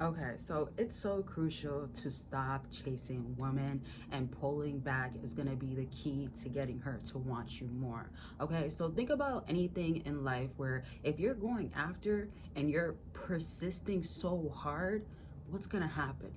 Okay, so it's so crucial to stop chasing women, and pulling back is going to be the key to getting her to want you more. Okay, so think about anything in life where if you're going after and you're persisting so hard, what's going to happen?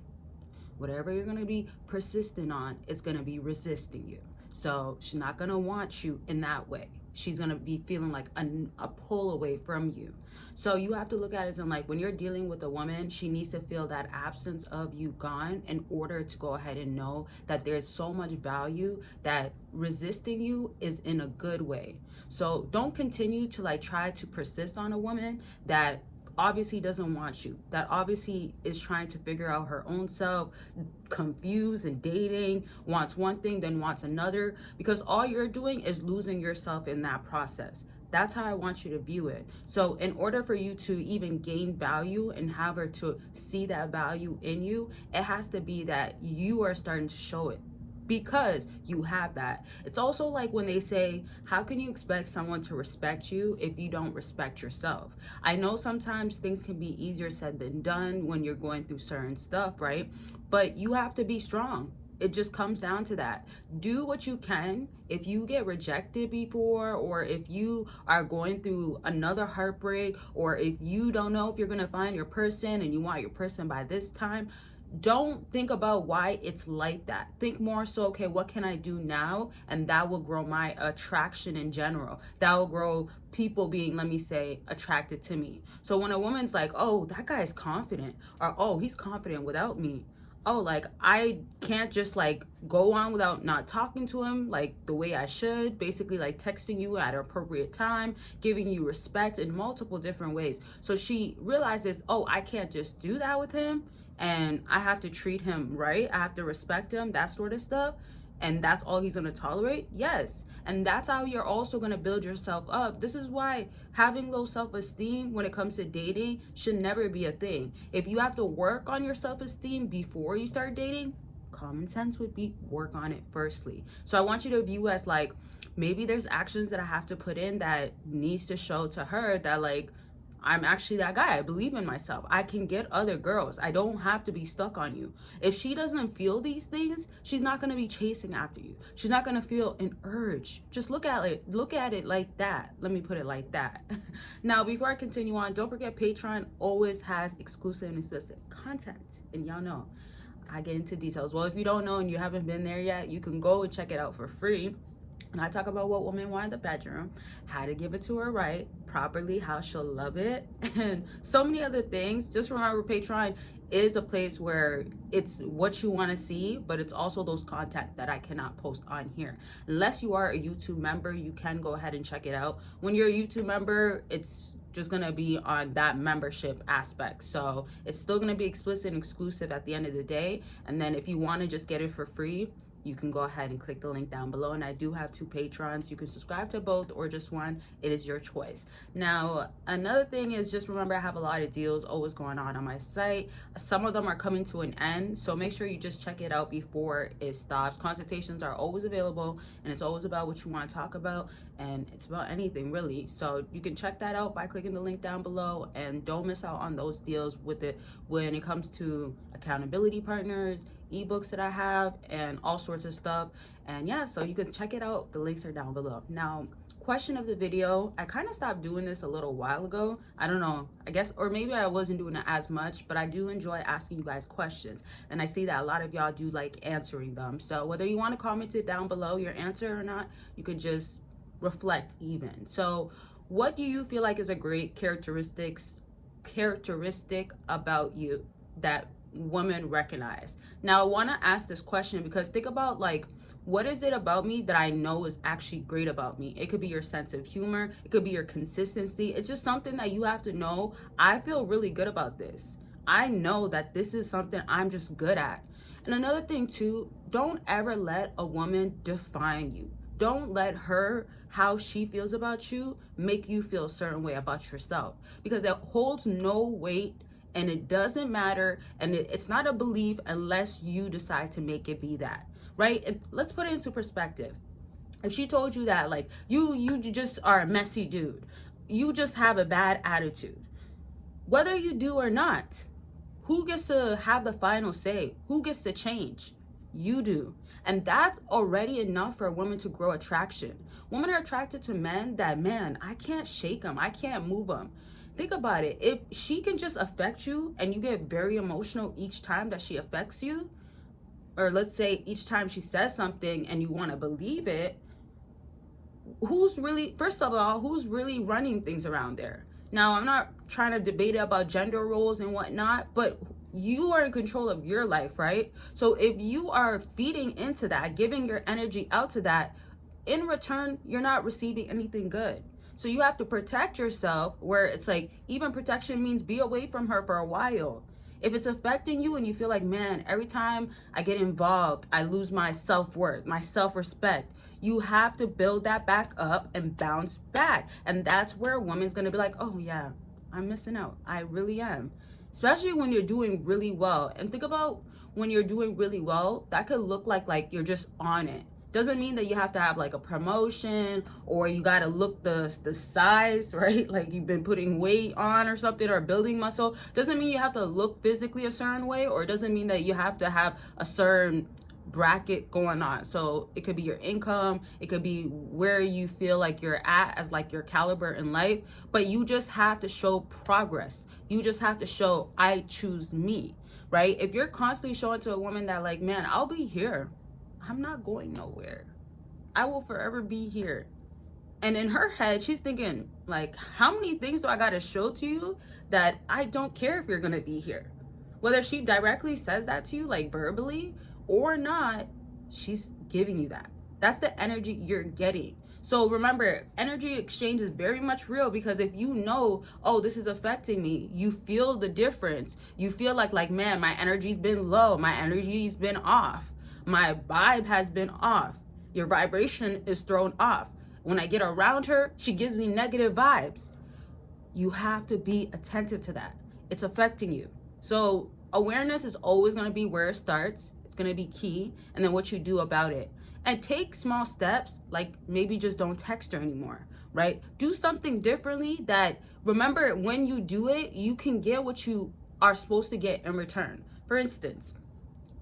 Whatever you're going to be persistent on, it's going to be resisting you. So she's not going to want you in that way. She's going to be feeling like a pull away from you. So you have to look at it as in like when you're dealing with a woman, she needs to feel that absence of you gone in order to go ahead and know that there's so much value that resisting you is in a good way. So don't continue to like try to persist on a woman that obviously doesn't want you, that obviously is trying to figure out her own self, confused and dating, wants one thing then wants another, because all you're doing is losing yourself in that process. That's how I want you to view it. So in order for you to even gain value and have her to see that value in you, it has to be that you are starting to show it because you have that. It's also like when they say, how can you expect someone to respect you if you don't respect yourself? I know sometimes things can be easier said than done when you're going through certain stuff, right? But you have to be strong. It just comes down to that. Do what you can. If you get rejected before, or if you are going through another heartbreak, or if you don't know if you're going to find your person and you want your person by this time, don't think about why it's like that. Think more so, okay, what can I do now? And that will grow my attraction in general. That will grow people being, let me say, attracted to me. So when a woman's like, oh, that guy's confident, or oh, he's confident without me. Oh, like I can't just like go on without not talking to him like the way I should, basically like texting you at an appropriate time, giving you respect in multiple different ways. So she realizes, oh, I can't just do that with him, and I have to treat him right. I have to respect him, that sort of stuff. And that's all he's going to tolerate? Yes. And that's how you're also going to build yourself up. This is why having low self-esteem when it comes to dating should never be a thing. If you have to work on your self-esteem before you start dating, common sense would be work on it firstly. So I want you to view as like, maybe there's actions that I have to put in that needs to show to her that like, I'm actually that guy. I believe in myself. I can get other girls. I don't have to be stuck on you. If she doesn't feel these things, she's not going to be chasing after you. She's not going to feel an urge. Just look at it. Look at it like that. Let me put it like that. Now, before I continue on, don't forget Patreon always has exclusive and exclusive content. And y'all know I get into details. Well, if you don't know and you haven't been there yet, you can go and check it out for free. And I talk about what women want in the bedroom, how to give it to her right, properly, how she'll love it, and so many other things. Just remember, Patreon is a place where it's what you want to see, but it's also those content that I cannot post on here. Unless you are a YouTube member, you can go ahead and check it out. When you're a YouTube member, it's just gonna be on that membership aspect, so it's still gonna be explicit and exclusive at the end of the day. And then if you want to just get it for free, you can go ahead and click the link down below. And I do have 2 Patrons. You can subscribe to both or just one. It is your choice. Now, another thing is, just remember, I have a lot of deals always going on my site. Some of them are coming to an end, so make sure you just check it out before it stops. Consultations are always available, and it's always about what you want to talk about, and it's about anything really. So you can check that out by clicking the link down below, and don't miss out on those deals with it when it comes to accountability partners, ebooks that I have, and all sorts of stuff. And yeah, so you can check it out. The links are down below. Now, question of the video, I kind of stopped doing this a little while ago. I don't know, I guess, or maybe I wasn't doing it as much, but I do enjoy asking you guys questions, and I see that a lot of y'all do like answering them. So whether you want to comment it down below your answer or not, you can just reflect even. So what do you feel like is a great characteristic about you that women recognize? Now, I want to ask this question because think about like, what is it about me that I know is actually great about me? It could be your sense of humor. It could be your consistency. It's just something that you have to know. I feel really good about this. I know that this is something I'm just good at. And another thing too, don't ever let a woman define you. Don't let her, how she feels about you, make you feel a certain way about yourself, because it holds no weight. And it doesn't matter, and it's not a belief unless you decide to make it be that, right? And let's put it into perspective. If she told you that, like, you just are a messy dude, you just have a bad attitude, whether you do or not, who gets to have the final say? Who gets to change? You do. And that's already enough for a woman to grow attraction. Women are attracted to men that, man, I can't shake them. I can't move them. Think about it. If she can just affect you and you get very emotional each time that she affects you, or let's say each time she says something and you want to believe it, who's really, first of all, who's really running things around there? Now, I'm not trying to debate about gender roles and whatnot, but you are in control of your life, right? So if you are feeding into that, giving your energy out to that, in return, you're not receiving anything good. So you have to protect yourself, where it's like, even protection means be away from her for a while. If it's affecting you and you feel like, man, every time I get involved, I lose my self-worth, my self-respect, you have to build that back up and bounce back. And that's where a woman's gonna be like, oh yeah, I'm missing out. I really am. Especially when you're doing really well. And think about when you're doing really well, that could look like you're just on it. Doesn't mean that you have to have like a promotion or you got to look the size, right? Like you've been putting weight on or something, or building muscle. Doesn't mean you have to look physically a certain way, or it doesn't mean that you have to have a certain bracket going on. So it could be your income, it could be where you feel like you're at as like your caliber in life, but you just have to show progress. You just have to show, I choose me, right? If you're constantly showing to a woman that like, man, I'll be here, I'm not going nowhere, I will forever be here. And in her head, she's thinking like, how many things do I got to show to you that I don't care if you're going to be here? Whether she directly says that to you, like verbally or not, she's giving you that. That's the energy you're getting. So remember, energy exchange is very much real, because if you know, oh, this is affecting me, you feel the difference. You feel like, man, my energy's been low, my energy's been off, my vibe has been off, your vibration is thrown off. When I get around her, she gives me negative vibes. You have to be attentive to that. It's affecting you. So awareness is always going to be where it starts. It's going to be key. And then what you do about it. And take small steps, like maybe just don't text her anymore, right? Do something differently that, remember, when you do it, you can get what you are supposed to get in return. For instance,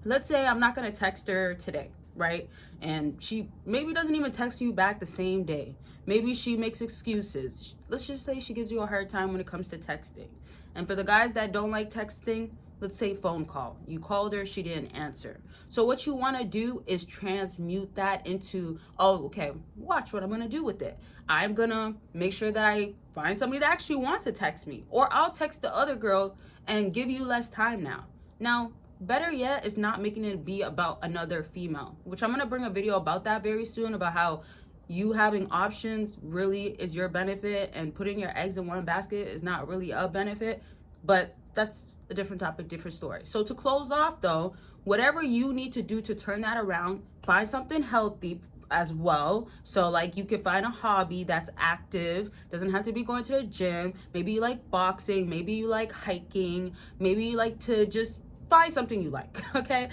let's say I'm not going to text her today, right? And she maybe doesn't even text you back the same day. Maybe she makes excuses. Let's just say she gives you a hard time when it comes to texting. And for the guys that don't like texting, let's say phone call. You called her, she didn't answer. So what you want to do is transmute that into, oh, okay, watch what I'm going to do with it. I'm going to make sure that I find somebody that actually wants to text me. Or I'll text the other girl and give you less time now. Now, better yet is not making it be about another female, which I'm going to bring a video about that very soon, about how you having options really is your benefit, and putting your eggs in one basket is not really a benefit. But that's a different topic, different story. So to close off though, whatever you need to do to turn that around, find something healthy as well. So like you can find a hobby that's active, doesn't have to be going to the gym. Maybe you like boxing, maybe you like hiking, maybe you like to just find something you like, okay?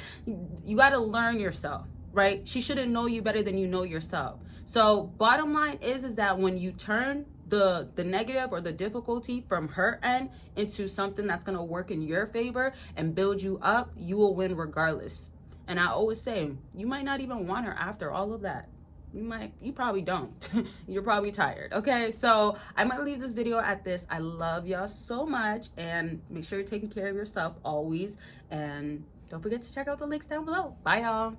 You got to learn yourself, right? She shouldn't know you better than you know yourself. So bottom line is that when you turn the negative or the difficulty from her end into something that's going to work in your favor and build you up, you will win regardless. And I always say, you might not even want her after all of that. You probably don't. You're probably tired. Okay, so I'm gonna leave this video at this. I love y'all so much, and make sure you're taking care of yourself always, and don't forget to check out the links down below. Bye y'all.